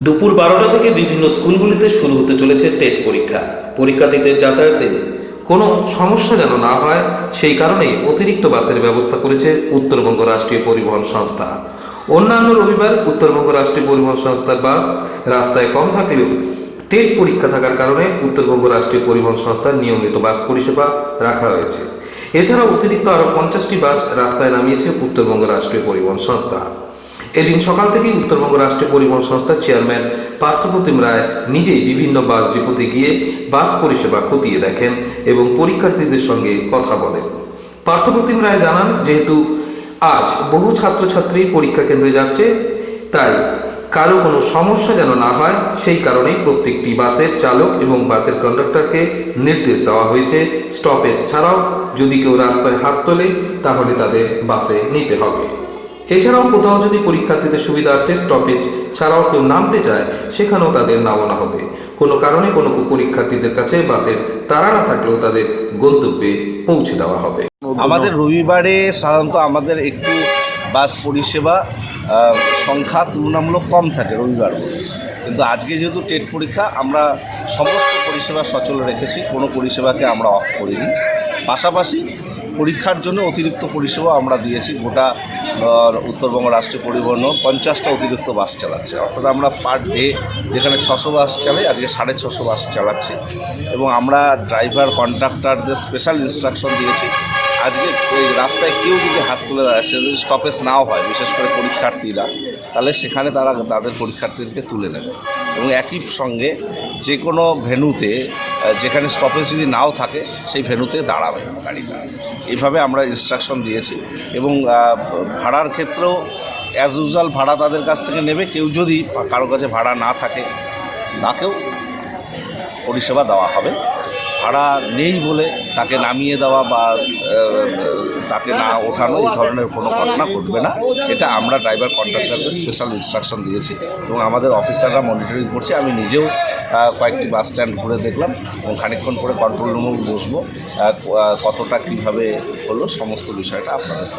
দুপুর 12টা থেকে বিভিন্ন স্কুলগুলিতে শুরু হতে চলেছে টেট পরীক্ষা। পরীক্ষার্থীদের যাতায়াতে কোনো সমস্যা যেন না হয় সেই কারণেই অতিরিক্ত বাসের ব্যবস্থা করেছে উত্তরবঙ্গ রাষ্ট্রীয় পরিবহন সংস্থা। অন্যান্য রবিবার উত্তরবঙ্গ রাষ্ট্রীয় পরিবহন সংস্থার বাস রাস্তায় কম থাকলেও টেট পরীক্ষা থাকার কারণে উত্তরবঙ্গ রাষ্ট্রীয় পরিবহন সংস্থার নিয়মিত বাস পরিষেবা রাখা হয়েছে। এছাড়াও অতিরিক্ত আরও 50টি বাস রাস্তায় নামিয়েছে উত্তরবঙ্গ রাষ্ট্রীয় পরিবহন সংস্থা। এদিন সকাল থেকেই উত্তরবঙ্গ রাষ্ট্রীয় পরিবহন সংস্থার চেয়ারম্যান পার্থপ্রতিম রায় নিজেই বিভিন্ন বাস ডিপোতে গিয়ে বাস পরিষেবা খতিয়ে দেখেন এবং পরীক্ষার্থীদের সঙ্গে কথা বলেন। পার্থপ্রতিম রায় জানান, যেহেতু আজ বহু ছাত্রছাত্রী পরীক্ষা কেন্দ্রে যাচ্ছে, তাই কারো কোনো সমস্যা যেন না হয় সেই কারণেই প্রত্যেকটি বাসের চালক এবং বাসের কন্ডাক্টরকে নির্দেশ দেওয়া হয়েছে স্টপেজ ছাড়াও যদি কেউ রাস্তায় হাত তোলে তাহলে তাদের বাসে নিতে হবে। এছাড়াও কোথাও যদি পরীক্ষার্থীদের সুবিধার্থে স্টপেজ ছাড়াও কেউ নামতে চায় সেখানেও তাদের নামানো হবে। কোনো কারণে কোনো পরীক্ষার্থীদের কাছে বাসের তাড়া না থাকলেও তাদের গন্তব্যে পৌঁছে দেওয়া হবে। আমাদের রবিবারে সাধারণত আমাদের একটু বাস পরিষেবা সংখ্যা তুলনামূলক কম থাকে রবিবার, কিন্তু আজকে যেহেতু টেট পরীক্ষা আমরা সমস্ত পরিষেবা সচল রেখেছি, কোনো পরিষেবাকে আমরা অফ করিনি। পাশাপাশি পরীক্ষার জন্য অতিরিক্ত পরিষেবা আমরা দিয়েছি। গোটা উত্তরবঙ্গ রাষ্ট্রীয় পরিবহন 50টা অতিরিক্ত বাস চালাচ্ছে, অর্থাৎ আমরা পার ডে যেখানে 600 বাস চালাই আজকে 650 বাস চালাচ্ছি। এবং আমরা ড্রাইভার কন্ট্রাক্টরদের স্পেশাল ইনস্ট্রাকশন দিয়েছি, আজকে ওই রাস্তায় কেউ যদি হাত তুলে দেয়, সে যদি স্টপেজ নাও হয়, বিশেষ করে পরীক্ষার্থীরা, তাহলে সেখানে তারা তাদের পরীক্ষার্থীদেরকে তুলে নেবে। এবং একই সঙ্গে যে কোনো ভেন্যুতে যেখানে স্টপেজ যদি নাও থাকে সেই ভেন্যুতে দাঁড়াবে গাড়িটা। এইভাবে আমরা ইনস্ট্রাকশন দিয়েছি। এবং ভাড়ার ক্ষেত্রেও অ্যাজ ইউজুয়াল ভাড়া তাদের কাছ থেকে নেবে। কেউ যদি কারো কাছে ভাড়া না থাকে তাকেও পরিষেবা দেওয়া হবে। ভাড়া নেই বলে তাকে নামিয়ে দেওয়া বা তাকে না ওঠানো এই ধরনের কোনো ঘটনা ঘটবে না। এটা আমরা ড্রাইভার কন্ট্রাক্টরদের স্পেশাল ইনস্ট্রাকশন দিয়েছি এবং আমাদের অফিসাররা মনিটরিং করছে। আমি নিজেও কয়েকটি বাস স্ট্যান্ড ঘুরে দেখলাম এবং খানিকক্ষণ পরে কন্ট্রোল রুমেও বসবো, কতটা কীভাবে হলো সমস্ত বিষয়টা আপনাদের